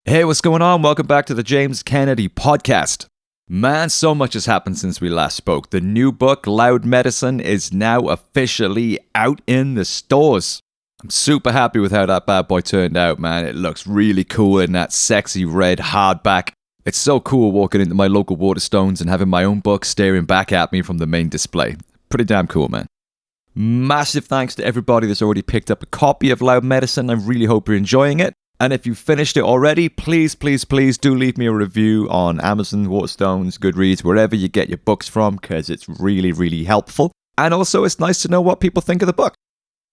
Hey, what's going on? Welcome back to the James Kennedy podcast. Man, so much has happened since we last spoke. The new book, Loud Medicine, is now officially out in the stores. I'm super happy with how that bad boy turned out, man. It looks really cool in that sexy red hardback. It's so cool walking into my local Waterstones and having my own book staring back at me from the main display. Pretty damn cool, man. Massive thanks to everybody that's already picked up a copy of Loud Medicine. I really hope you're enjoying it. And if you've finished it already, please do leave me a review on Amazon, Waterstones, Goodreads, wherever you get your books from, because it's really helpful. And also, it's nice to know what people think of the book.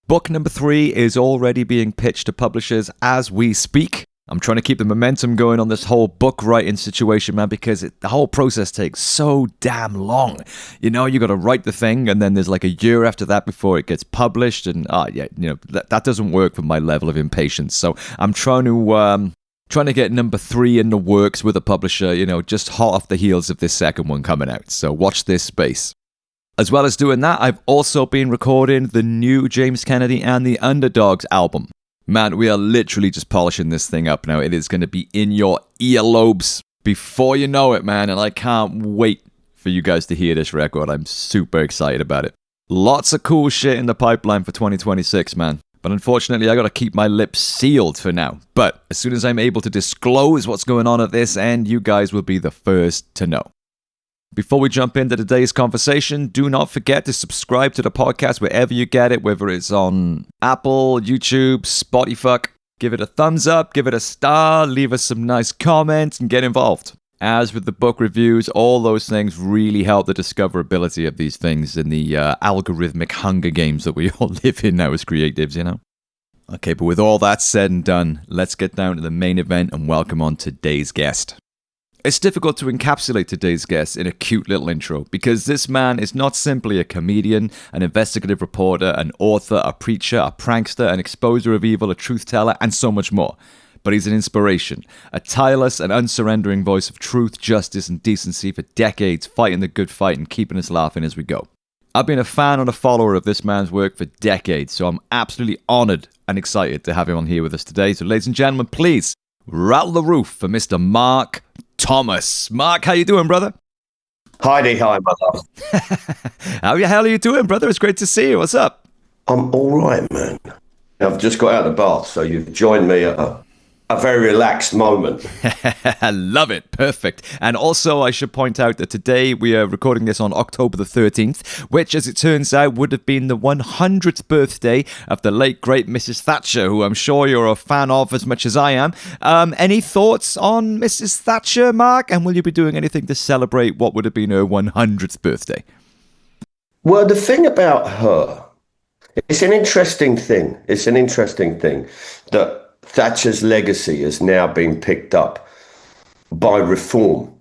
Book number 3 is already being pitched to publishers as we speak. I'm trying to keep the momentum going on this whole book writing situation, man, because the whole process takes so damn long. You know, you got to write the thing, and then there's like a year after that before it gets published, and that doesn't work with my level of impatience. So I'm trying to get number 3 in the works with a publisher, just hot off the heels of this second one coming out. So watch this space. As well as doing that, I've also been recording the new James Kennedy and the Underdogs album. Man, we are literally just polishing this thing up now. It is going to be in your earlobes before you know it, man. And I can't wait for you guys to hear this record. I'm super excited about it. Lots of cool shit in the pipeline for 2026, man. But unfortunately, I got to keep my lips sealed for now. But as soon as I'm able to disclose what's going on at this end, you guys will be the first to know. Before we jump into today's conversation, do not forget to subscribe to the podcast wherever you get it, whether it's on Apple, YouTube, Spotify. Give it a thumbs up, give it a star, leave us some nice comments, and get involved. As with the book reviews, all those things really help the discoverability of these things in the algorithmic Hunger Games that we all live in now as creatives, Okay, but with all that said and done, let's get down to the main event and welcome on today's guest. It's difficult to encapsulate today's guest in a cute little intro because this man is not simply a comedian, an investigative reporter, an author, a preacher, a prankster, an exposer of evil, a truth teller, and so much more. But he's an inspiration, a tireless and unsurrendering voice of truth, justice, and decency for decades, fighting the good fight and keeping us laughing as we go. I've been a fan and a follower of this man's work for decades, so I'm absolutely honored and excited to have him on here with us today. So ladies and gentlemen, please rattle the roof for Mr. Mark Thomas. Mark, how you doing, brother? Hi, brother. How the hell are you doing, brother? It's great to see you. What's up? I'm all right, man. I've just got out of the bath, so you've joined me at a very relaxed moment. I love it. Perfect. And also, I should point out that today we are recording this on October the 13th, which, as it turns out, would have been the 100th birthday of the late, great Mrs. Thatcher, who I'm sure you're a fan of as much as I am. Any thoughts on Mrs. Thatcher, Mark? And will you be doing anything to celebrate what would have been her 100th birthday? Well, the thing about her, it's an interesting thing. That Thatcher's legacy has now been picked up by Reform.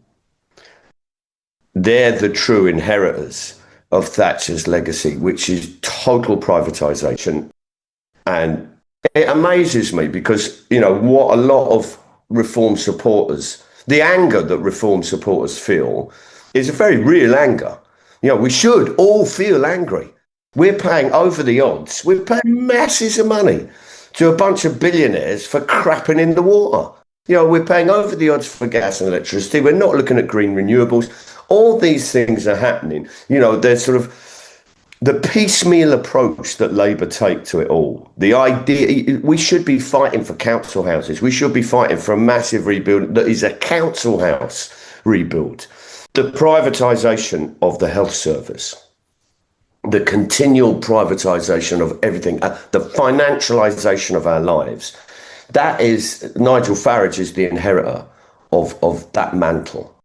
They're the true inheritors of Thatcher's legacy, which is total privatisation. And it amazes me because, what a lot of Reform supporters, the anger that Reform supporters feel is a very real anger. We should all feel angry. We're paying over the odds. We're paying masses of money to a bunch of billionaires for crapping in the water. We're paying over the odds for gas and electricity. We're not looking at green renewables. All these things are happening. There's sort of the piecemeal approach that Labour take to it all. The idea, we should be fighting for council houses. We should be fighting for a massive rebuild that is a council house rebuild. The privatisation of the health service. The continual privatisation of everything, the financialisation of our lives. That is, Nigel Farage is the inheritor of that mantle.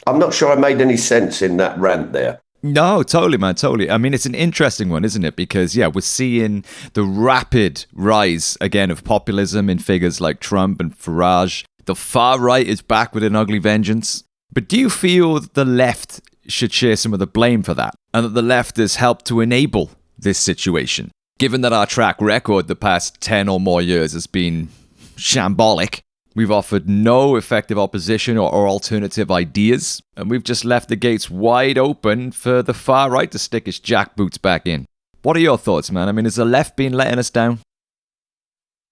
I'm not sure I made any sense in that rant there. No, totally, man, totally. I mean, it's an interesting one, isn't it? Because, we're seeing the rapid rise, again, of populism in figures like Trump and Farage. The far right is back with an ugly vengeance. But do you feel the left should share some of the blame for that, and that the left has helped to enable this situation? Given that our track record the past 10 or more years has been shambolic, we've offered no effective opposition or alternative ideas, and we've just left the gates wide open for the far right to stick its jackboots back in. What are your thoughts, man? I mean, has the left been letting us down?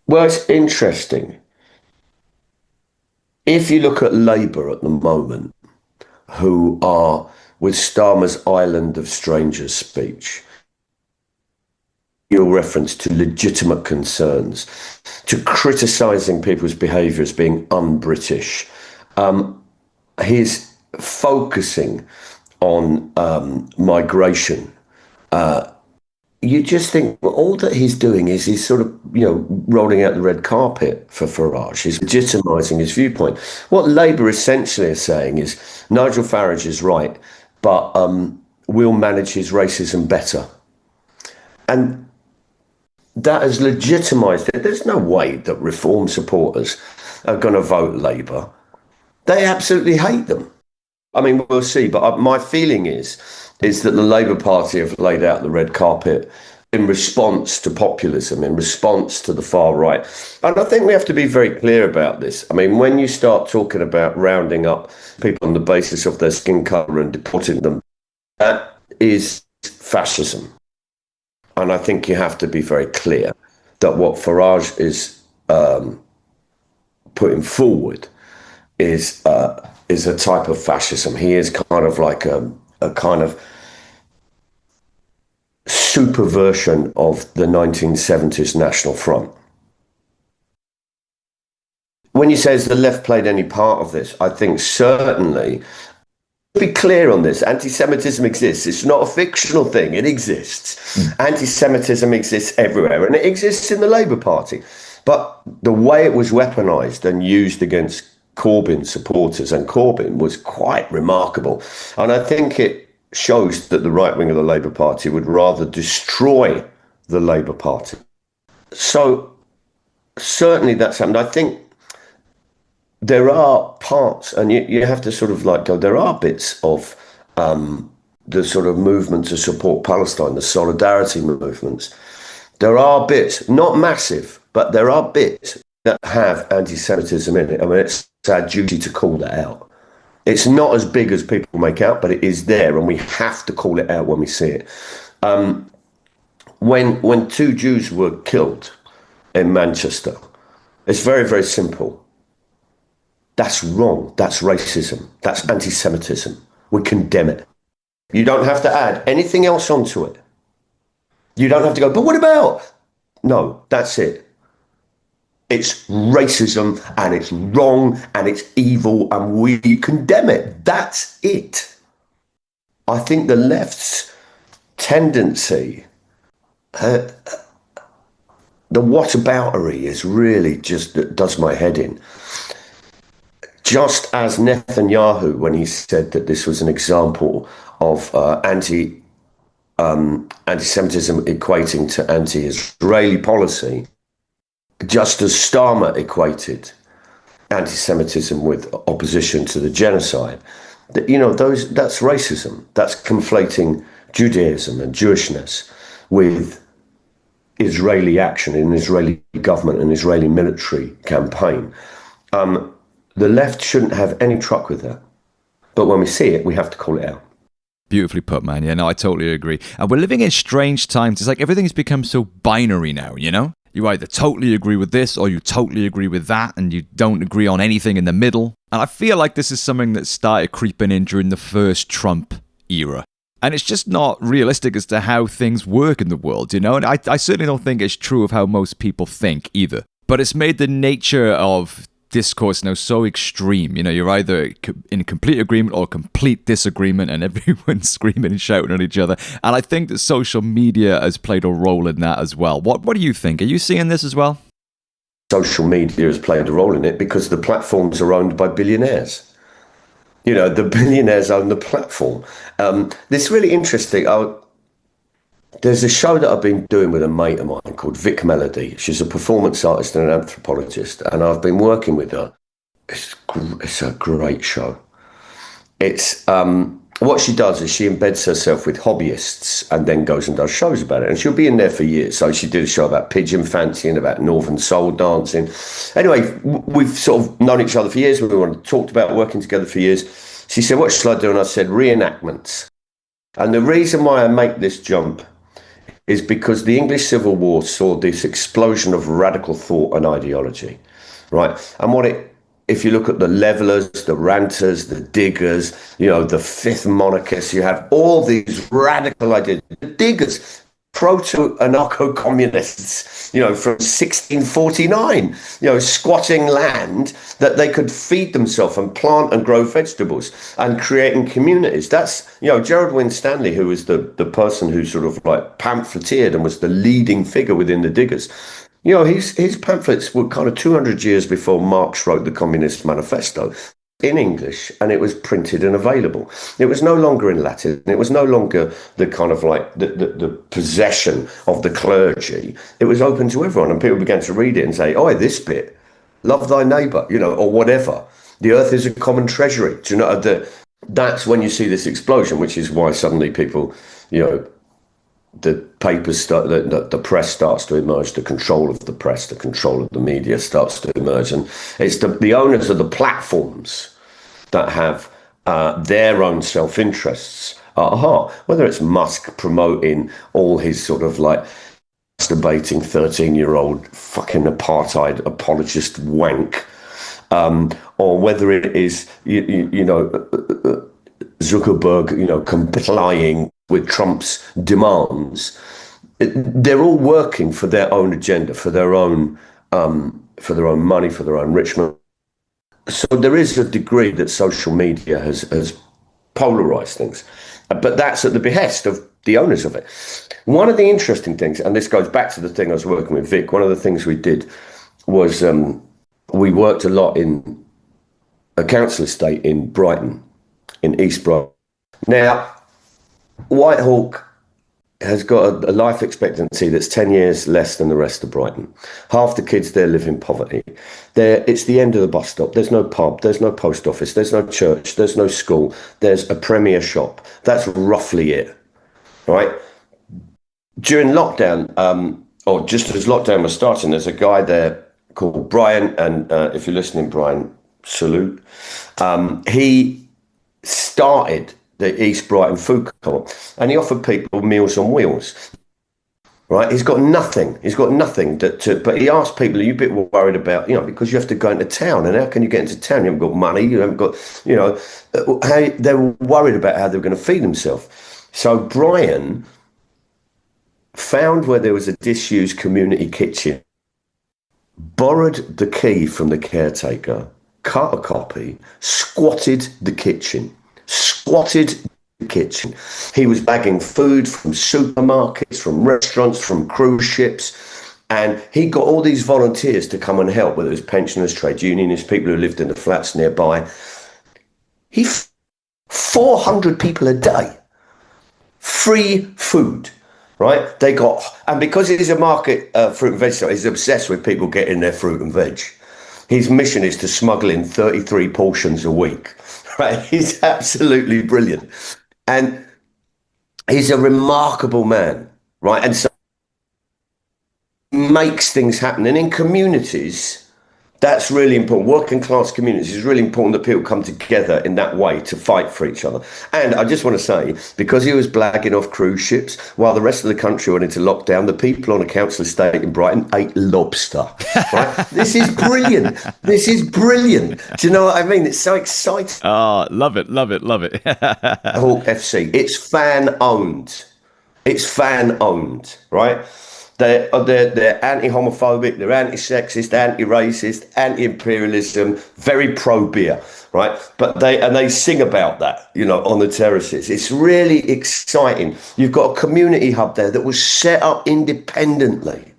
Well, it's interesting. if you look at Labour at the moment, who are with Starmer's Island of Strangers speech, your reference to legitimate concerns, to criticising people's behaviour as being un-British, he's focusing on migration. You just think, well, all that he's doing is he's sort of, rolling out the red carpet for Farage. He's legitimising his viewpoint. What Labour essentially is saying is Nigel Farage is right, but we'll manage his racism better. And that has legitimised it. There's no way that Reform supporters are going to vote Labour. They absolutely hate them. I mean, we'll see. But my feeling is that the Labour Party have laid out the red carpet in response to populism, in response to the far right. And I think we have to be very clear about this. I mean, when you start talking about rounding up people on the basis of their skin colour and deporting them, that is fascism. And I think you have to be very clear that what Farage is putting forward is a type of fascism. He is kind of like a kind of super version of the 1970s National Front. When you say has the left played any part of this, I think certainly, to be clear on this, anti-Semitism exists. It's not a fictional thing. It exists. Anti-Semitism exists everywhere, and it exists in the Labour Party. But the way it was weaponised and used against Corbyn supporters, and Corbyn, was quite remarkable. And I think it shows that the right wing of the Labour Party would rather destroy the Labour Party. So certainly that's happened. I think there are parts, and you have to sort of like go, there are bits of the sort of movement to support Palestine, the solidarity movements. There are bits, not massive, but there are bits that have anti-Semitism in it. I mean, it's our duty to call that out. It's not as big as people make out, but it is there, and we have to call it out when we see it. When two Jews were killed in Manchester, it's very, very simple. That's wrong. That's racism. That's anti-Semitism. We condemn it. You don't have to add anything else onto it. You don't have to go, but what about? No, that's it. It's racism, and it's wrong, and it's evil, and we condemn it. That's it. I think the left's tendency, the whataboutery is really just, that does my head in. Just as Netanyahu, when he said that this was an example of anti-Semitism equating to anti-Israeli policy, just as Starmer equated anti-Semitism with opposition to the genocide, that's racism. That's conflating Judaism and Jewishness with Israeli action, an Israeli government, an Israeli military campaign. The left shouldn't have any truck with that. But when we see it, we have to call it out. Beautifully put, man. Yeah, no, I totally agree. And we're living in strange times. It's like everything's become so binary now, You either totally agree with this or you totally agree with that, and you don't agree on anything in the middle. And I feel like this is something that started creeping in during the first Trump era. And it's just not realistic as to how things work in the world, And I certainly don't think it's true of how most people think either. But it's made the nature of discourse now so extreme. You're either in complete agreement or complete disagreement, and everyone's screaming and shouting at each other. And I think that social media has played a role in that as well. What do you think? Are you seeing this as well? Social media has played a role in it because the platforms are owned by billionaires. The billionaires own the platform. It's really interesting. There's a show that I've been doing with a mate of mine called Vic Melody. She's a performance artist and an anthropologist, and I've been working with her. It's a great show. It's what she does is she embeds herself with hobbyists and then goes and does shows about it. And she'll be in there for years. So she did a show about pigeon fancying, about Northern soul dancing. Anyway, we've sort of known each other for years. We've talked about working together for years. She said, "What shall I do?" And I said, "Reenactments." And the reason why I make this jump is because the English Civil War saw this explosion of radical thought and ideology, right? And what it if you look at the levelers, the ranters, the diggers, the fifth monarchists, you have all these radical ideas. The diggers, proto-anarcho-communists, from 1649, squatting land that they could feed themselves and plant and grow vegetables and creating communities. That's, Gerald Winstanley, who was the person who sort of like pamphleteered and was the leading figure within the diggers. His pamphlets were kind of 200 years before Marx wrote the Communist Manifesto in English, and it was printed and available. It was no longer in Latin. It was no longer the kind of like the possession of the clergy. It was open to everyone, and people began to read it and say, "Oh, this bit, love thy neighbour," or whatever. The earth is a common treasury. Do you know that's when you see this explosion, which is why suddenly people, the papers start, the press starts to emerge, the control of the press, the control of the media starts to emerge, and it's the owners of the platforms that have their own self-interests at heart. Whether it's Musk promoting all his sort of like masturbating 13-year-old fucking apartheid apologist wank, or whether it is Zuckerberg, complying with Trump's demands, they're all working for their own agenda, for their own money, for their own enrichment. So there is a degree that social media has polarized things, but that's at the behest of the owners of it. One of the interesting things, and this goes back to the thing I was working with Vic, one of the things we did was we worked a lot in a council estate in Brighton, in East Brighton. Now, Whitehawk has got a life expectancy that's 10 years less than the rest of Brighton. Half the kids there live in poverty. It's the end of the bus stop. There's no pub, there's no post office, there's no church, there's no school, there's a premier shop. That's roughly it, right? During lockdown, or just as lockdown was starting, there's a guy there called Brian, and if you're listening, Brian, salute. He started the East Brighton Food Co-op, and he offered people Meals on Wheels. Right, he's got nothing. But he asked people, "Are you a bit worried about, because you have to go into town, and how can you get into town? You haven't got money. You haven't got, how they were worried about how they were going to feed themselves." So Brian found where there was a disused community kitchen, borrowed the key from the caretaker, cut a copy, squatted the kitchen. He was bagging food from supermarkets, from restaurants, from cruise ships, and he got all these volunteers to come and help, whether it was pensioners, trade unionists, people who lived in the flats nearby. 400 people a day, free food, right? And because he's a market fruit and veg store, he's obsessed with people getting their fruit and veg. His mission is to smuggle in 33 portions a week. Right, he's absolutely brilliant, and he's a remarkable man, right? And so he makes things happen, and in communities, that's really important. Working class communities is really important that people come together in that way to fight for each other. And I just want to say, because he was blagging off cruise ships while the rest of the country went into lockdown, the people on a council estate in Brighton ate lobster. Right? This is brilliant. Do you know what I mean? It's so exciting. Oh, love it. Hawk FC. It's fan owned, right? They're anti-homophobic, they're anti-sexist, anti-racist, anti-imperialism, very pro-beer, right? But they sing about that, on the terraces. It's really exciting. You've got a community hub there that was set up independently.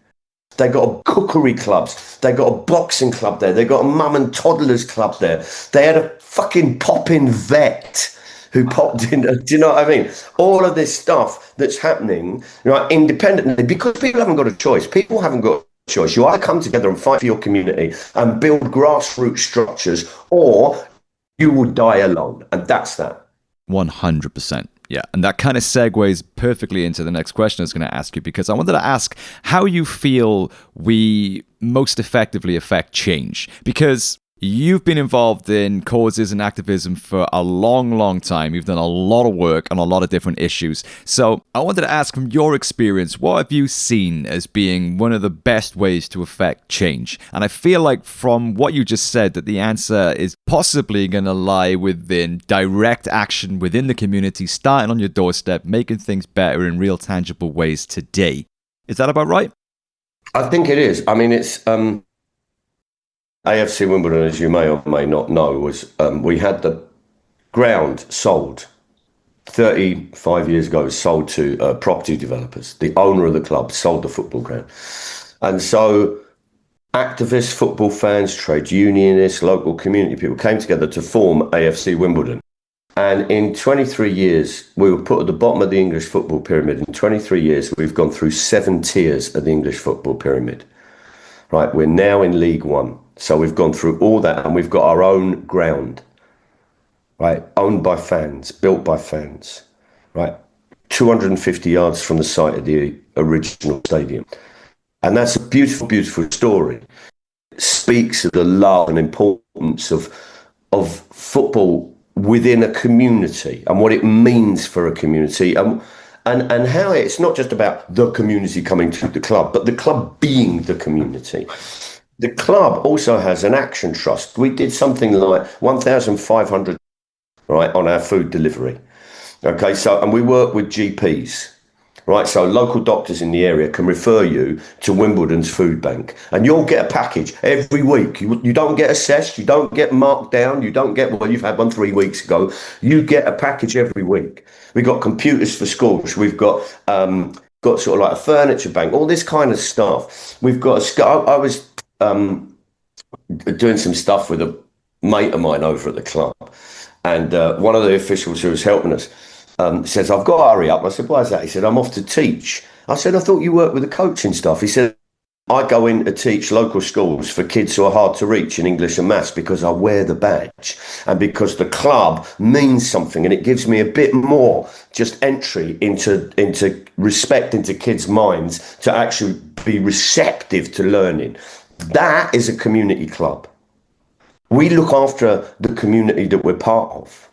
They got a cookery clubs, they got a boxing club there, they got a mum and toddlers club there. They had a fucking pop-in vet who popped in. Do you know what I mean? All of this stuff that's happening, independently, because people haven't got a choice. People haven't got a choice. You either come together and fight for your community and build grassroots structures, or you will die alone. And that's that. 100%. Yeah. And that kind of segues perfectly into the next question I was going to ask you, because I wanted to ask how you feel we most effectively affect change. Because You've been involved in causes and activism for a long, long time. You've done a lot of work on a lot of different issues. So I wanted to ask, from your experience, what have you seen as being one of the best ways to affect change? And I feel like from what you just said, that the answer is possibly going to lie within direct action within the community, starting on your doorstep, making things better in real tangible ways today. Is that about right? I think it is. I mean, it's AFC Wimbledon, as you may or may not know, was we had the ground sold 35 years ago, sold to property developers. The owner of the club sold the football ground. And so activists, football fans, trade unionists, local community people came together to form AFC Wimbledon. And in 23 years, we were put at the bottom of the English football pyramid. In 23 years, we've gone through 7 tiers of the English football pyramid. Right, we're now in League One. So we've gone through all that, and we've got our own ground, right? Owned by fans, built by fans, right? 250 yards from the site of the original stadium. And that's a beautiful, beautiful story. It speaks of the love and importance of football within a community and what it means for a community. And how it's not just about the community coming to the club, but the club being the community. The club also has an action trust. We did something like 1,500, right, on our food delivery. Okay, so, and we work with GPs, right? So local doctors in the area can refer you to Wimbledon's food bank, and you'll get a package every week. You don't get assessed, you don't get marked down, you don't get, well, you've had one 3 weeks ago. You get a package every week. We've got computers for schools. We've got sort of like a furniture bank, all this kind of stuff. We've got I was doing some stuff with a mate of mine over at the club, and one of the officials who was helping us says, I've got to hurry up. I said, why is that? He said, I'm off to teach. I said, I thought you worked with the coaching stuff. He said, I go in to teach local schools for kids who are hard to reach in English and maths because I wear the badge and because the club means something, and it gives me a bit more just entry into respect into kids' minds to actually be receptive to learning. That is a community club. We look after the community that we're part of.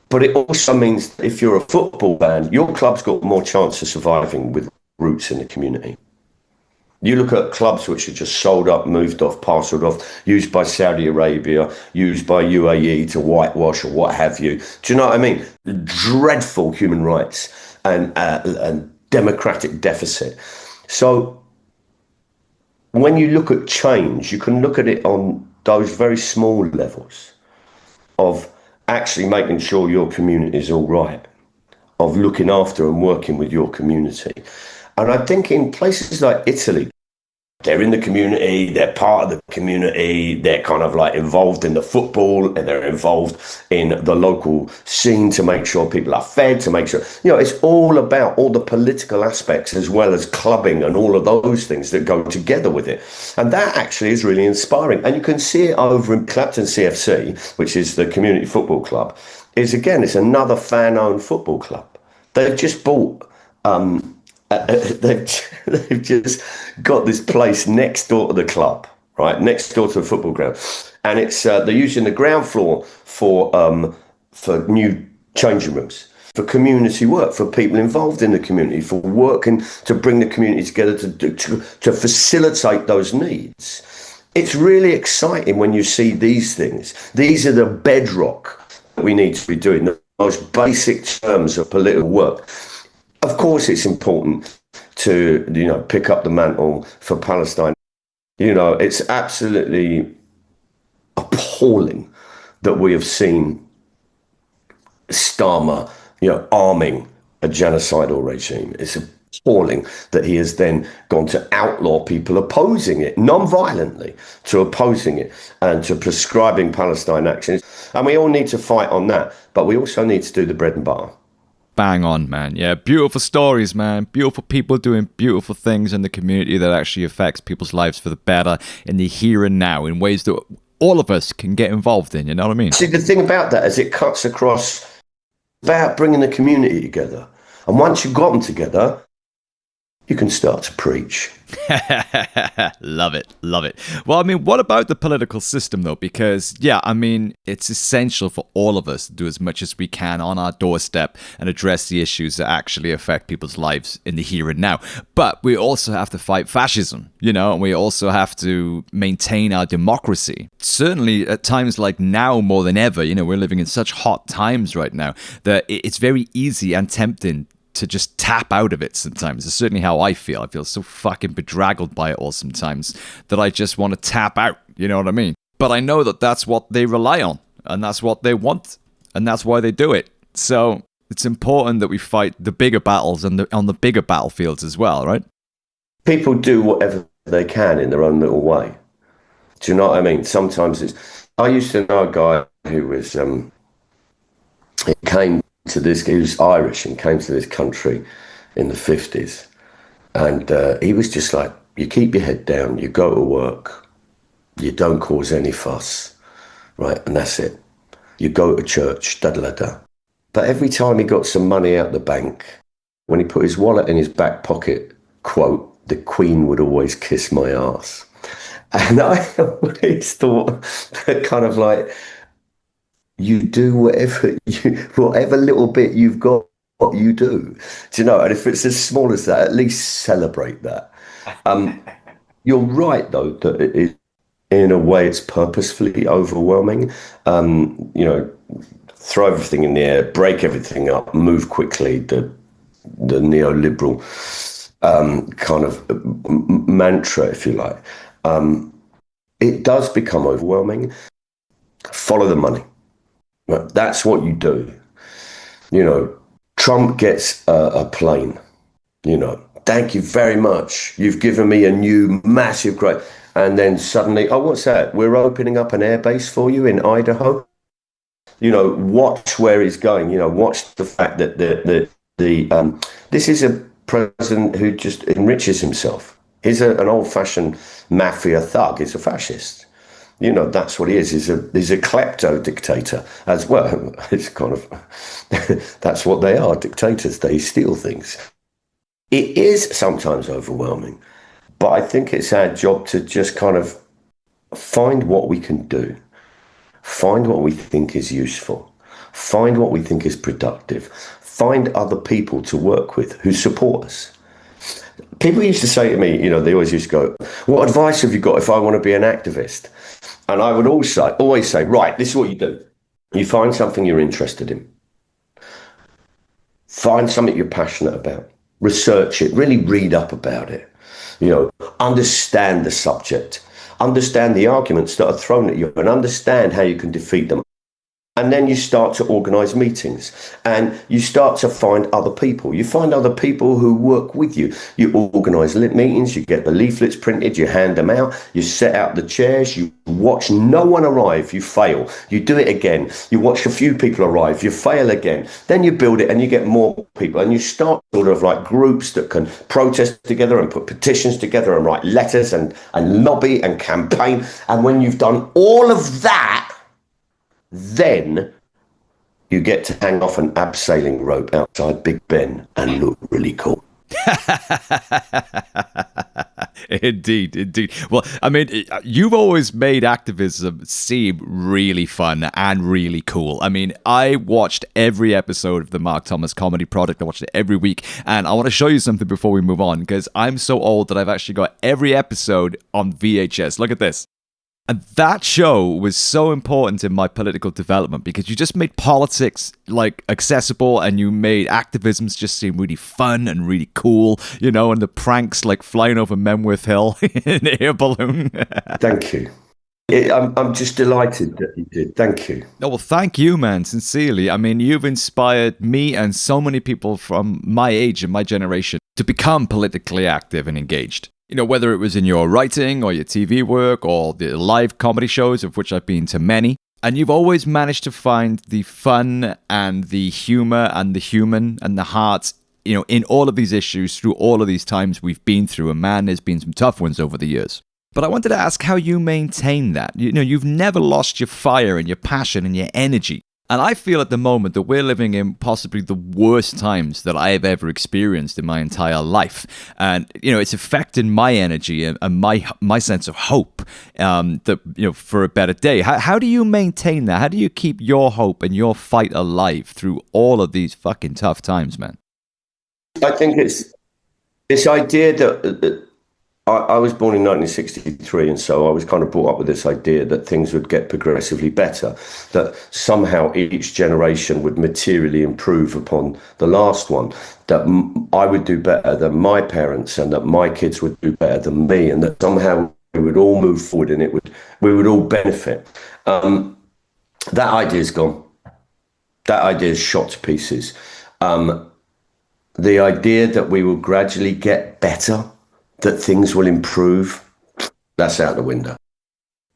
But it also means that if you're a football fan, your club's got more chance of surviving with roots in the community. You look at clubs which are just sold up, moved off, parcelled off, used by Saudi Arabia, used by UAE to whitewash or what have you. Do you know what I mean? Dreadful human rights and democratic deficit. So when you look at change, you can look at it on those very small levels of actually making sure your community is all right, of looking after and working with your community. And I think in places like Italy, they're in the community, they're part of the community, they're kind of like involved in the football, and they're involved in the local scene to make sure people are fed, to make sure, you know, it's all about all the political aspects as well as clubbing and all of those things that go together with it. And that actually is really inspiring. And you can see it over in Clapton CFC, which is the community football club, it's another fan-owned football club. They've just bought... they've just got this place next door to the club, right, next door to the football ground, and it's they're using the ground floor for new changing rooms, for community work, for people involved in the community, for working to bring the community together to facilitate those needs. It's really exciting when you see these things. These are the bedrock that we need to be doing, the most basic terms of political work. Of course, it's important to, you know, pick up the mantle for Palestine. You know, it's absolutely appalling that we have seen Starmer, you know, arming a genocidal regime. It's appalling that he has then gone to outlaw people opposing it, non-violently, to opposing it and to prescribing Palestine actions. And we all need to fight on that, but we also need to do the bread and butter. Bang on, man. Yeah, beautiful stories, man. Beautiful people doing beautiful things in the community that actually affects people's lives for the better in the here and now in ways that all of us can get involved in, you know what I mean? See, the thing about that is it cuts across about bringing the community together. And once you've got them together, you can start to preach. Love it. Love it. Well, I mean, what about the political system, though? Because, yeah, I mean, it's essential for all of us to do as much as we can on our doorstep and address the issues that actually affect people's lives in the here and now. But we also have to fight fascism, and we also have to maintain our democracy. Certainly at times like now more than ever, we're living in such hot times right now that it's very easy and tempting to just tap out of it sometimes. It's certainly how I feel. I feel so fucking bedraggled by it all sometimes that I just want to tap out, you know what I mean? But I know that that's what they rely on, and that's what they want, and that's why they do it. So it's important that we fight the bigger battles and on the bigger battlefields as well, right? People do whatever they can in their own little way. Do you know what I mean? Sometimes I used to know a guy who was, he was Irish and came to this country in the 50s. And he was just like, you keep your head down, you go to work, you don't cause any fuss, right? And that's it. You go to church, da-da-da-da. But every time he got some money out the bank, when he put his wallet in his back pocket, quote, the Queen would always kiss my ass. And I always thought that kind of like, you do whatever little bit you've got, what you do. Do you know? And if it's as small as that, at least celebrate that. You're right, though, that in a way it's purposefully overwhelming. Throw everything in the air, break everything up, move quickly. The neoliberal kind of mantra, if you like. It does become overwhelming. Follow the money. That's what you do. Trump gets a plane. Thank you very much. You've given me a new massive great. And then suddenly, oh, what's that? We're opening up an airbase for you in Idaho. Watch where he's going. Watch the fact that this is a president who just enriches himself. He's an old-fashioned mafia thug. He's a fascist. That's what he is. He's a klepto dictator as well. It's kind of, that's what they are, dictators. They steal things. It is sometimes overwhelming, but I think it's our job to just kind of find what we can do, find what we think is useful, find what we think is productive, find other people to work with who support us. People used to say to me, they always used to go, what advice have you got if I want to be an activist? And I would always say, right, this is what you do. You find something you're interested in. Find something you're passionate about. Research it, really read up about it. Understand the subject. Understand the arguments that are thrown at you and understand how you can defeat them. And then you start to organise meetings and you start to find other people. You find other people who work with you. You organise meetings, you get the leaflets printed, you hand them out, you set out the chairs, you watch no one arrive, you fail. You do it again. You watch a few people arrive, you fail again. Then you build it and you get more people and you start sort of like groups that can protest together and put petitions together and write letters and lobby and campaign. And when you've done all of that, then you get to hang off an abseiling rope outside Big Ben and look really cool. Indeed. Well, I mean, you've always made activism seem really fun and really cool. I mean, I watched every episode of the Mark Thomas Comedy Product. I watched it every week. And I want to show you something before we move on, because I'm so old that I've actually got every episode on VHS. Look at this. And that show was so important in my political development because you just made politics like accessible and you made activism just seem really fun and really cool, and the pranks like flying over Memworth Hill in an air balloon. Thank you. I'm just delighted that you did. Thank you. Oh, well, thank you, man. Sincerely. I mean, you've inspired me and so many people from my age and my generation to become politically active and engaged. Whether it was in your writing or your TV work or the live comedy shows, of which I've been to many. And you've always managed to find the fun and the humor and the human and the heart, in all of these issues through all of these times we've been through. And man, there's been some tough ones over the years. But I wanted to ask how you maintain that. You've never lost your fire and your passion and your energy. And I feel at the moment that we're living in possibly the worst times that I have ever experienced in my entire life. And, it's affecting my energy and my sense of hope that, for a better day. How do you maintain that? How do you keep your hope and your fight alive through all of these fucking tough times, man? I think it's this idea that I was born in 1963, and so I was kind of brought up with this idea that things would get progressively better, that somehow each generation would materially improve upon the last one, that I would do better than my parents, and that my kids would do better than me, and that somehow we would all move forward and we would all benefit. That idea is gone. That idea is shot to pieces. The idea that we will gradually get better, that things will improve, that's out the window.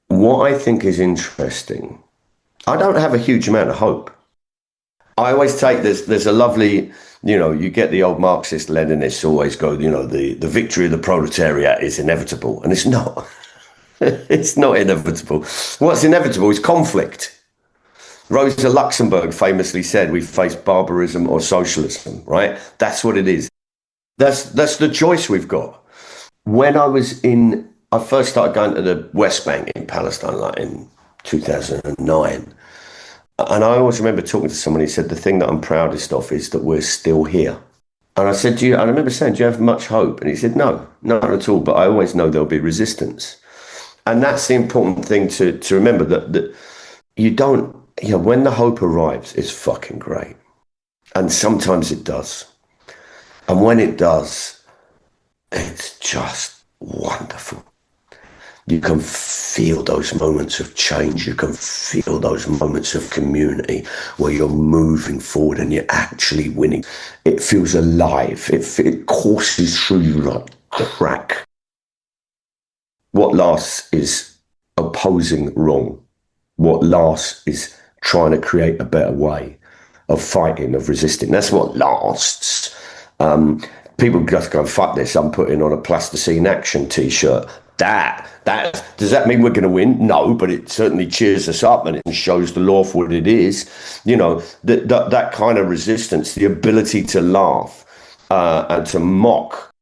What I think is interesting, I don't have a huge amount of hope. I always take this, there's a lovely, you get the old Marxist Leninists always go, the victory of the proletariat is inevitable. And it's not. It's not inevitable. What's inevitable is conflict. Rosa Luxemburg famously said, we face barbarism or socialism, right? That's what it is. That's the choice we've got. When I first started going to the West Bank in Palestine, like in 2009. And I always remember talking to someone who said, the thing that I'm proudest of is that we're still here. And I said, I remember saying, do you have much hope? And he said, no, not at all. But I always know there'll be resistance. And that's the important thing to remember, that you don't, when the hope arrives, it's fucking great. And sometimes it does. And when it does, it's just wonderful. You can feel those moments of change. You can feel those moments of community where you're moving forward and you're actually winning. It feels alive. It courses through you like crack. What lasts is opposing wrong. What lasts is trying to create a better way of fighting, of resisting. That's what lasts. People just go, fuck this, I'm putting on a plasticine action t-shirt. That does that mean we're going to win? No, but it certainly cheers us up and it shows the law for what it is. That kind of resistance, the ability to laugh and to mock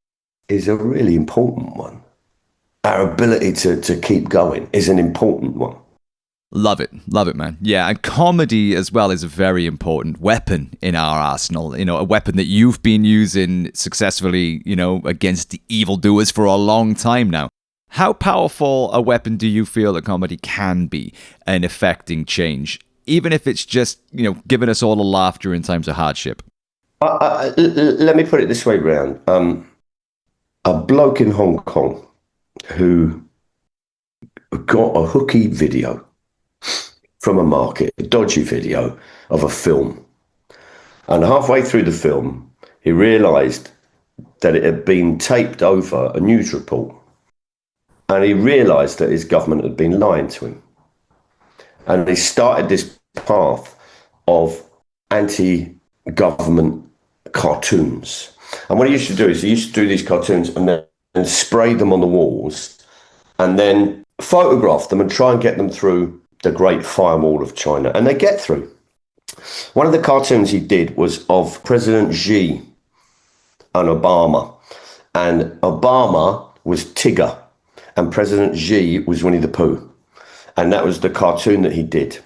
is a really important one. Our ability to keep going is an important one. Love it, man. Yeah, and comedy as well is a very important weapon in our arsenal. A weapon that you've been using successfully, against the evildoers for a long time now. How powerful a weapon do you feel that comedy can be in affecting change, even if it's just, giving us all a laugh during times of hardship? Let me put it this way round. A bloke in Hong Kong who got a hooky video from a market, a dodgy video of a film. And halfway through the film, he realised that it had been taped over a news report. And he realised that his government had been lying to him. And he started this path of anti-government cartoons. And what he used to do is he used to do these cartoons and then spray them on the walls and then photograph them and try and get them through the Great Firewall of China. And they get through. One of the cartoons he did was of President Xi and Obama. And Obama was Tigger and President Xi was Winnie the Pooh. And that was the cartoon that he did.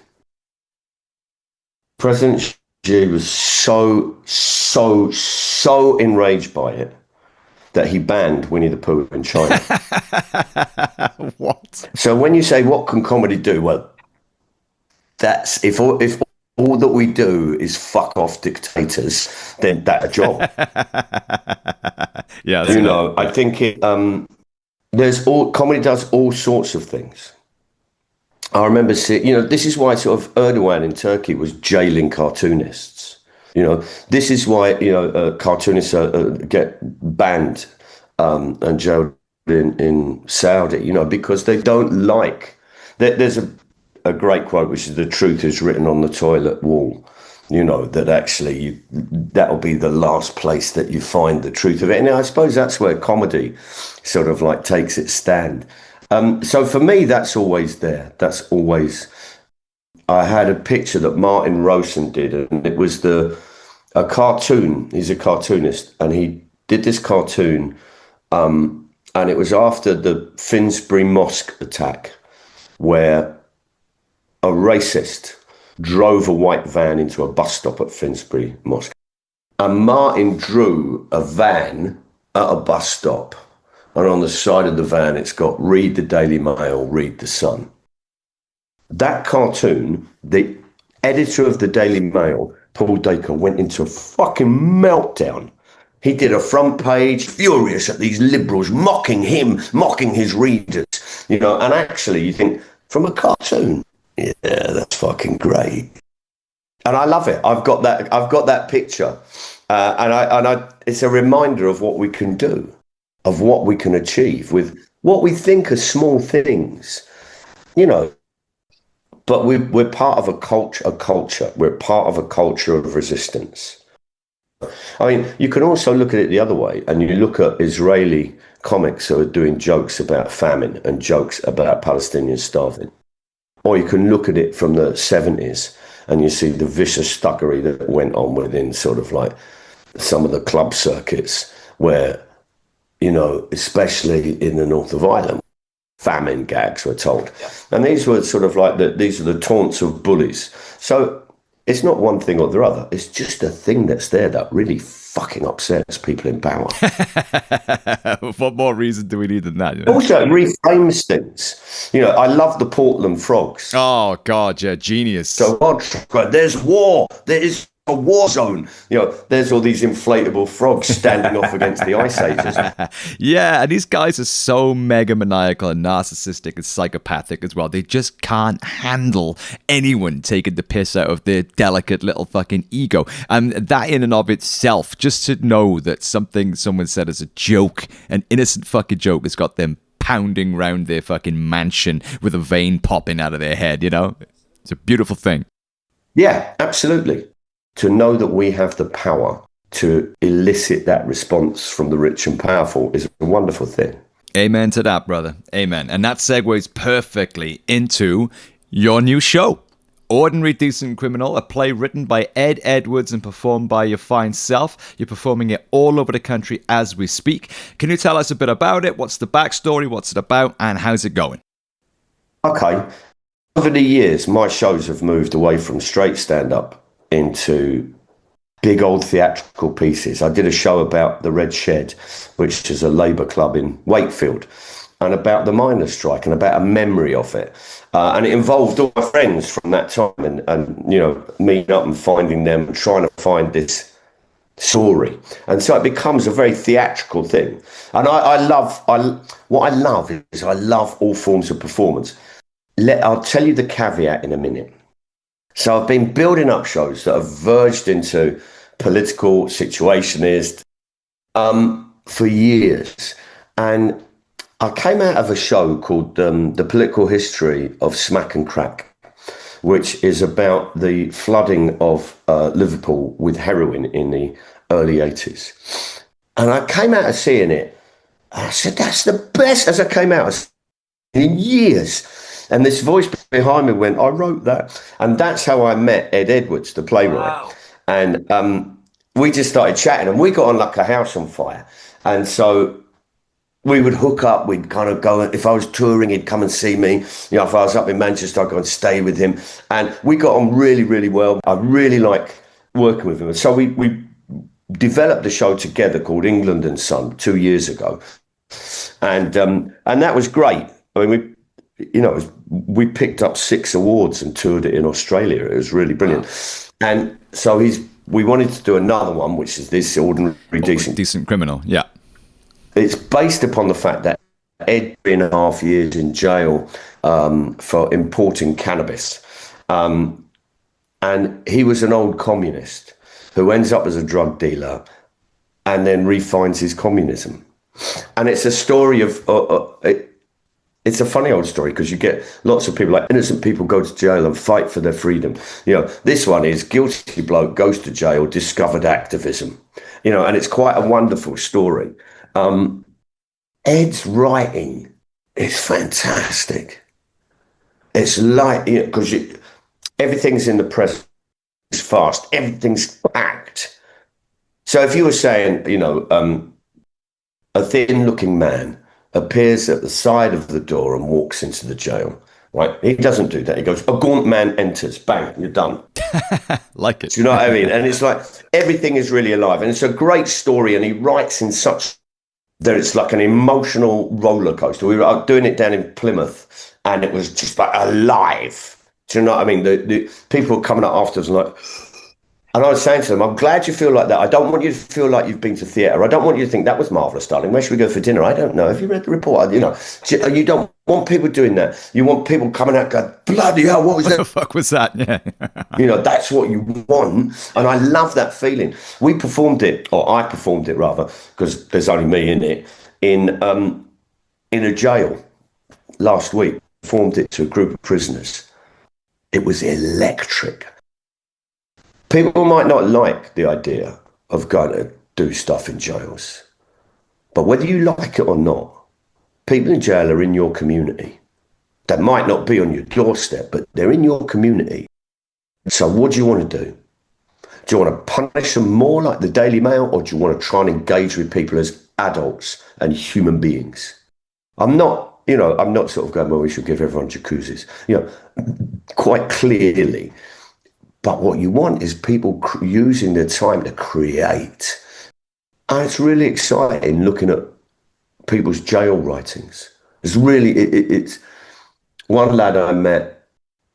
President Xi was so enraged by it that he banned Winnie the Pooh in China. What? So when you say, what can comedy do? Well, that's if all that we do is fuck off dictators, then that's a job. Yeah, I think comedy does all sorts of things. I remember seeing, this is why sort of Erdogan in Turkey was jailing cartoonists. This is why cartoonists get banned and jailed in Saudi. Because they don't like. There's a great quote, which is, the truth is written on the toilet wall. That actually that'll be the last place that you find the truth of it. And I suppose that's where comedy sort of like takes its stand. So for me, that's always there. That's always I had a picture that Martin Rosen did, and it was a cartoon. He's a cartoonist, and he did this cartoon, and it was after the Finsbury Mosque attack, where a racist drove a white van into a bus stop at Finsbury Mosque. And Martin drew a van at a bus stop, and on the side of the van it's got "Read the Daily Mail, read the Sun." That cartoon, the editor of the Daily Mail, Paul Dacre, went into a fucking meltdown. He did a front page, furious at these liberals mocking him, mocking his readers, and actually you think, from a cartoon, yeah, that's fucking great. And I love it. I've got that picture, and it's a reminder of what we can do, of what we can achieve with what we think are small things, But we're part of a culture. We're part of a culture of resistance. I mean, you can also look at it the other way, and you look at Israeli comics who are doing jokes about famine and jokes about Palestinians starving. Or you can look at it from the 70s, and you see the vicious thuggery that went on within sort of like some of the club circuits where, especially in the north of Ireland, famine gags were told. And these were sort of like these are the taunts of bullies. So it's not one thing or the other. It's just a thing that's there that really fucking upsets people in power. What more reason do we need than that? Also, it reframes things. I love the Portland Frogs. Oh, God, yeah, genius. So, there's war. There is a war zone. There's all these inflatable frogs standing off against the ice ages. Yeah, and these guys are so mega maniacal and narcissistic and psychopathic as well. They just can't handle anyone taking the piss out of their delicate little fucking ego. And that in and of itself, just to know that something someone said as a joke, an innocent fucking joke, has got them pounding round their fucking mansion with a vein popping out of their head, It's a beautiful thing. Yeah, absolutely. To know that we have the power to elicit that response from the rich and powerful is a wonderful thing. Amen to that, brother. Amen. And that segues perfectly into your new show, Ordinary Decent Criminal, a play written by Ed Edwards and performed by your fine self. You're performing it all over the country as we speak. Can you tell us a bit about it? What's the backstory? What's it about? And how's it going? Okay. Over the years, my shows have moved away from straight stand-up into big old theatrical pieces. I did a show about the Red Shed, which is a Labour club in Wakefield, and about the miners' strike and about a memory of it. And it involved all my friends from that time and meeting up and finding them and trying to find this story. And so it becomes a very theatrical thing. And what I love is I love all forms of performance. I'll tell you the caveat in a minute. So I've been building up shows that have verged into political situationist for years. And I came out of a show called The Political History of Smack and Crack, which is about the flooding of Liverpool with heroin in the early 80s. And I came out of seeing it, and I said, that's the best, as I came out in years. And this voice behind me went, I wrote that. And that's how I met Ed Edwards, the playwright. Wow. And we just started chatting, and we got on like a house on fire. And so we would hook up, we'd kind of go, if I was touring, he'd come and see me. If I was up in Manchester, I'd go and stay with him. And we got on really, really well. I really like working with him. And so we developed a show together called England and Son 2 years ago. And that was great. I mean, we picked up 6 awards and toured it in Australia. It was really brilliant. Wow. And so we wanted to do another one, which is this Ordinary Decent Criminal. Yeah. It's based upon the fact that Ed 3.5 years in jail for importing cannabis. And he was an old communist who ends up as a drug dealer and then refines his communism. And it's a story of... It's a funny old story because you get lots of people, like innocent people, go to jail and fight for their freedom. This one is guilty bloke goes to jail, discovered activism. And it's quite a wonderful story. Ed's writing is fantastic. It's like, because everything's in the present. It's fast. Everything's packed. So if you were saying, a thin-looking man appears at the side of the door and walks into the jail, right? He doesn't do that. He goes, a gaunt man enters, bang, you're done. Like it. Do you know what I mean? And it's like, everything is really alive. And it's a great story, and he writes in such that it's like an emotional roller coaster. We were doing it down in Plymouth, and it was just like alive. Do you know what I mean? The people were coming up afterwards and like, and I was saying to them, I'm glad you feel like that. I don't want you to feel like you've been to theatre. I don't want you to think that was marvellous, darling. Where should we go for dinner? I don't know. Have you read the report? You don't want people doing that. You want people coming out going, bloody hell, what was that? What the fuck was that? Yeah. That's what you want. And I love that feeling. We performed it, or I performed it rather, because there's only me in it, in a jail last week. Performed it to a group of prisoners. It was electric. People might not like the idea of going to do stuff in jails, but whether you like it or not, people in jail are in your community. They might not be on your doorstep, but they're in your community. So what do you want to do? Do you want to punish them more like the Daily Mail, or do you want to try and engage with people as adults and human beings? I'm not sort of going, well, we should give everyone jacuzzis, quite clearly. But what you want is people using their time to create. And it's really exciting looking at people's jail writings. It's really, it's one lad I met,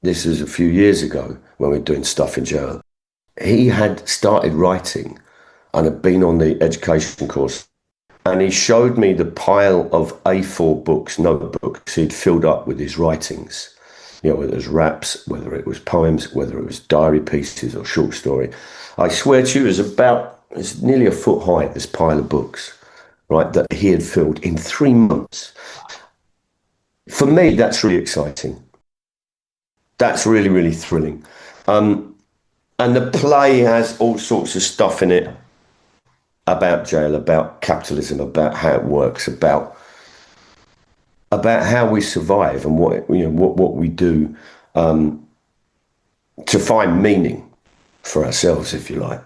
this was a few years ago when we were doing stuff in jail. He had started writing and had been on the education course. And he showed me the pile of A4 books, notebooks he'd filled up with his writings. Whether it was raps, whether it was poems, whether it was diary pieces or short story. I swear to you, it's nearly a foot high, this pile of books, right, that he had filled in 3 months. For me, that's really exciting. That's really, really thrilling. And the play has all sorts of stuff in it about jail, about capitalism, about how it works, about how we survive and what we do to find meaning for ourselves, if you like.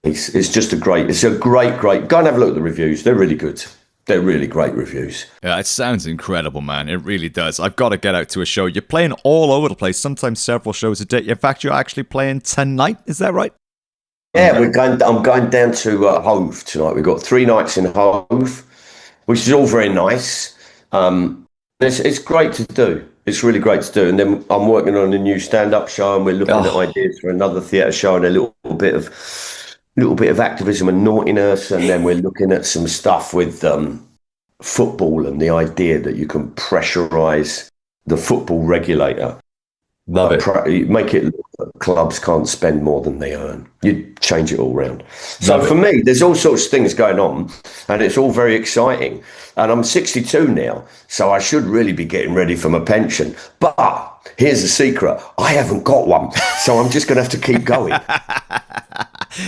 It's just a great. Go and have a look at the reviews. They're really good. They're really great reviews. Yeah, it sounds incredible, man. It really does. I've got to get out to a show. You're playing all over the place, sometimes several shows a day. In fact, you're actually playing tonight. Is that right? Yeah, I'm going down to Hove tonight. We've got 3 nights in Hove, which is all very nice. It's great to do. It's really great to do. And then I'm working on a new stand-up show, and we're looking at ideas for another theatre show and a little bit of activism and naughtiness. And then we're looking at some stuff with football and the idea that you can pressurise the football regulator. Love it. Make it look that clubs can't spend more than they earn. You change it all round. So for me, there's all sorts of things going on, and it's all very exciting. And I'm 62 now, so I should really be getting ready for my pension. But here's the secret. I haven't got one, so I'm just going to have to keep going.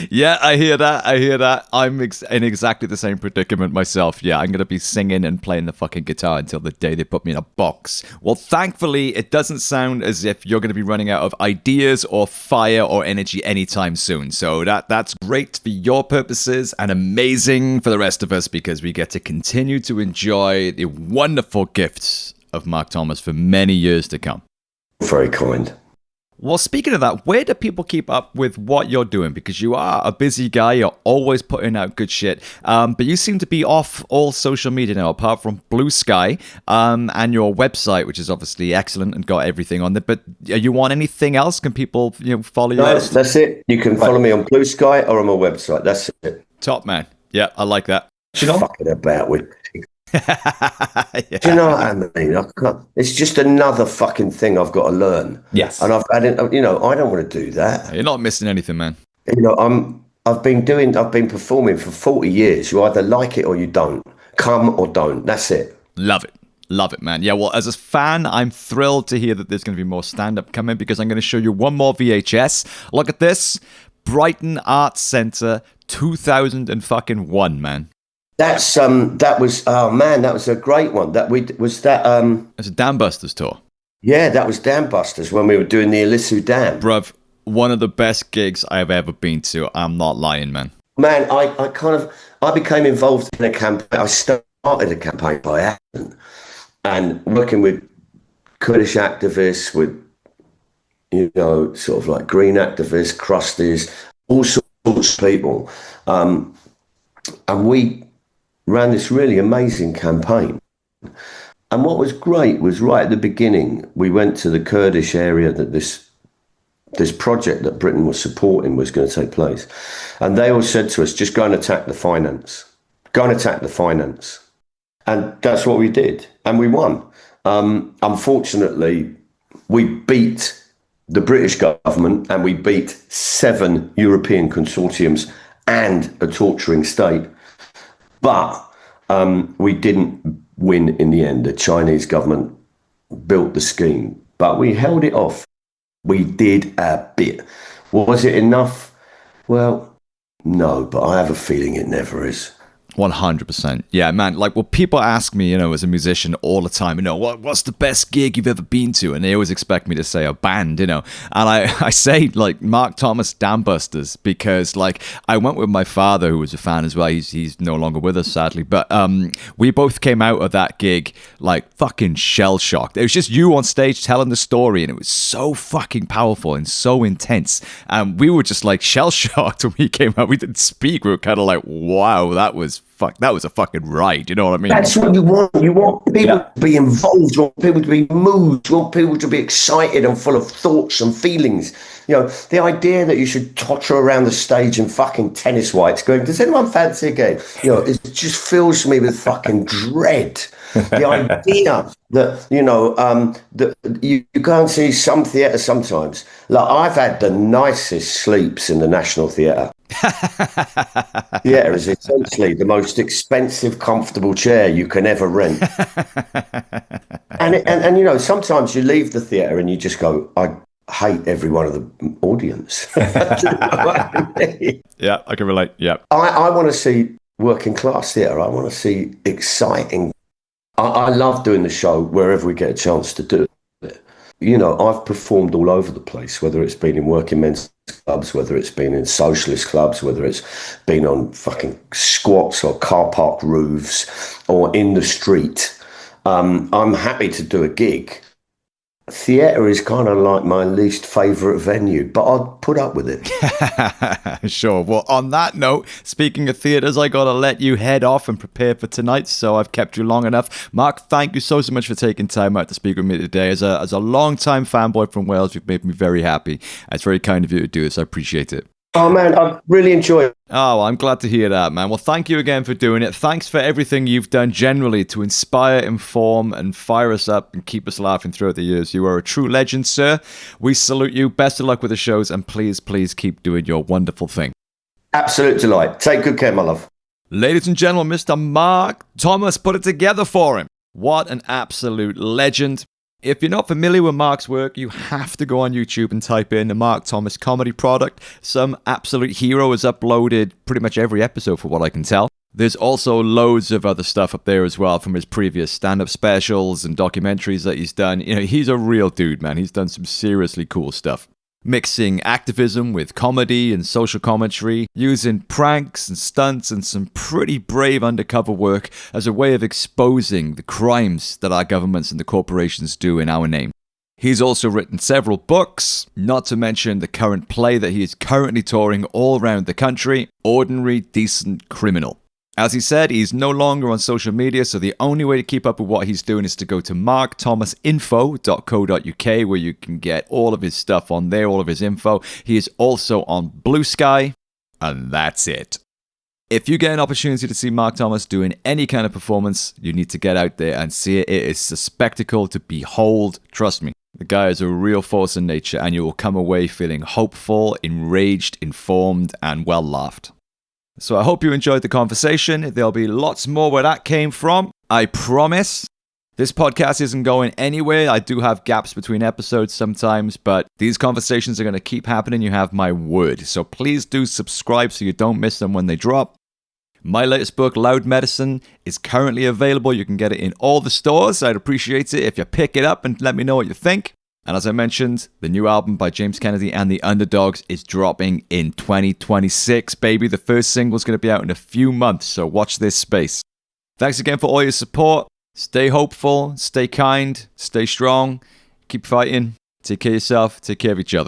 Yeah, I hear that. I'm in exactly the same predicament myself. Yeah, I'm going to be singing and playing the fucking guitar until the day they put me in a box. Well, thankfully, it doesn't sound as if you're going to be running out of ideas or fire or energy anytime soon. So that's great for your purposes and amazing for the rest of us, because we get to continue to enjoy the wonderful gifts of Mark Thomas for many years to come. Very kind. Well, speaking of that, where do people keep up with what you're doing? Because you are a busy guy, you're always putting out good shit, but you seem to be off all social media now, apart from Blue Sky and your website, which is obviously excellent and got everything on there. But are you on anything else? Can people follow you? No, that's it. You can follow me on Blue Sky or on my website. That's it. Top man. Yeah, I like that. Fucking about with. Yeah. Do you know what I mean? It's just another fucking thing I've got to learn. Yes. And I don't want to do that. You're not missing anything, man. I've been performing for 40 years. You either like it or you don't. Come or don't. That's it. Love it. Love it, man. Yeah, well, as a fan, I'm thrilled to hear that there's going to be more stand-up coming, because I'm going to show you one more VHS. Look at this. Brighton Arts Centre 2001, man. That was a great one. It's a Dam Busters tour. Yeah, that was Dam Busters when we were doing the Ilisu Dam. Bruv, one of the best gigs I've ever been to. I'm not lying, man. Man, I became involved in a campaign. I started a campaign by accident and working with Kurdish activists, with, sort of like green activists, crusties, all sorts of people. And we ran this really amazing campaign. And what was great was right at the beginning, we went to the Kurdish area that this project that Britain was supporting was going to take place. And they all said to us, just go and attack the finance. Go and attack the finance. And that's what we did. And we won. Unfortunately, we beat the British government and we beat 7 European consortiums and a torturing state. But we didn't win in the end. The Chinese government built the scheme, but we held it off. We did a bit. Was it enough? Well, no, but I have a feeling it never is. 100%. Yeah, man. Like, well, people ask me, as a musician all the time, what's the best gig you've ever been to? And they always expect me to say a band, And I say, like, Mark Thomas Dam Busters, because, like, I went with my father, who was a fan as well. He's no longer with us, sadly. But we both came out of that gig, like, fucking shell-shocked. It was just you on stage telling the story, and it was so fucking powerful and so intense. And we were just, like, shell-shocked when we came out. We didn't speak. We were kind of like, wow, that was a fucking ride. You know what I mean? That's what you want. You want people to be involved. You want people to be moved. You want people to be excited and full of thoughts and feelings. The idea that you should totter around the stage in fucking tennis whites going, does anyone fancy a game? It just fills me with fucking dread. The idea that, that you go and see some theatre sometimes. Like, I've had the nicest sleeps in the National Theatre. Theatre is essentially the most expensive, comfortable chair you can ever rent. And sometimes you leave the theatre and you just go, I hate every one of the audience. You know what I mean? Yeah, I can relate. Yeah. I want to see working class theatre. I want to see exciting. I love doing the show wherever we get a chance to do it. I've performed all over the place, whether it's been in working men's clubs, whether it's been in socialist clubs, whether it's been on fucking squats or car park roofs or in the street. I'm happy to do a gig. Theatre is kind of like my least favourite venue, but I'll put up with it. Sure. Well, on that note, speaking of theatres, I got to let you head off and prepare for tonight, so I've kept you long enough. Mark, thank you so much for taking time out to speak with me today. As a long-time fanboy from Wales, you've made me very happy. It's very kind of you to do this. I appreciate it. Oh, man, I've really enjoyed it. Oh, I'm glad to hear that, man. Well, thank you again for doing it. Thanks for everything you've done generally to inspire, inform, and fire us up and keep us laughing throughout the years. You are a true legend, sir. We salute you. Best of luck with the shows, and please keep doing your wonderful thing. Absolute delight. Take good care, my love. Ladies and gentlemen, Mr. Mark Thomas put it together for him. What an absolute legend. If you're not familiar with Mark's work, you have to go on YouTube and type in the Mark Thomas comedy product. Some absolute hero has uploaded pretty much every episode for what I can tell. There's also loads of other stuff up there as well from his previous stand-up specials and documentaries that he's done. He's a real dude, man. He's done some seriously cool stuff. Mixing activism with comedy and social commentary, using pranks and stunts and some pretty brave undercover work as a way of exposing the crimes that our governments and the corporations do in our name. He's also written several books, not to mention the current play that he is currently touring all around the country, Ordinary Decent Criminal. As he said, he's no longer on social media, so the only way to keep up with what he's doing is to go to markthomasinfo.co.uk, where you can get all of his stuff on there, all of his info. He is also on Blue Sky, and that's it. If you get an opportunity to see Mark Thomas doing any kind of performance, you need to get out there and see it. It is a spectacle to behold. Trust me, the guy is a real force in nature, and you will come away feeling hopeful, enraged, informed, and well laughed. So I hope you enjoyed the conversation. There'll be lots more where that came from, I promise. This podcast isn't going anywhere. I do have gaps between episodes sometimes, but these conversations are going to keep happening. You have my word. So please do subscribe so you don't miss them when they drop. My latest book, Loud Medicine, is currently available. You can get it in all the stores. I'd appreciate it if you pick it up and let me know what you think. And as I mentioned, the new album by James Kennedy and the Underdogs is dropping in 2026, baby. The first single is going to be out in a few months, so watch this space. Thanks again for all your support. Stay hopeful, stay kind, stay strong, keep fighting, take care of yourself, take care of each other.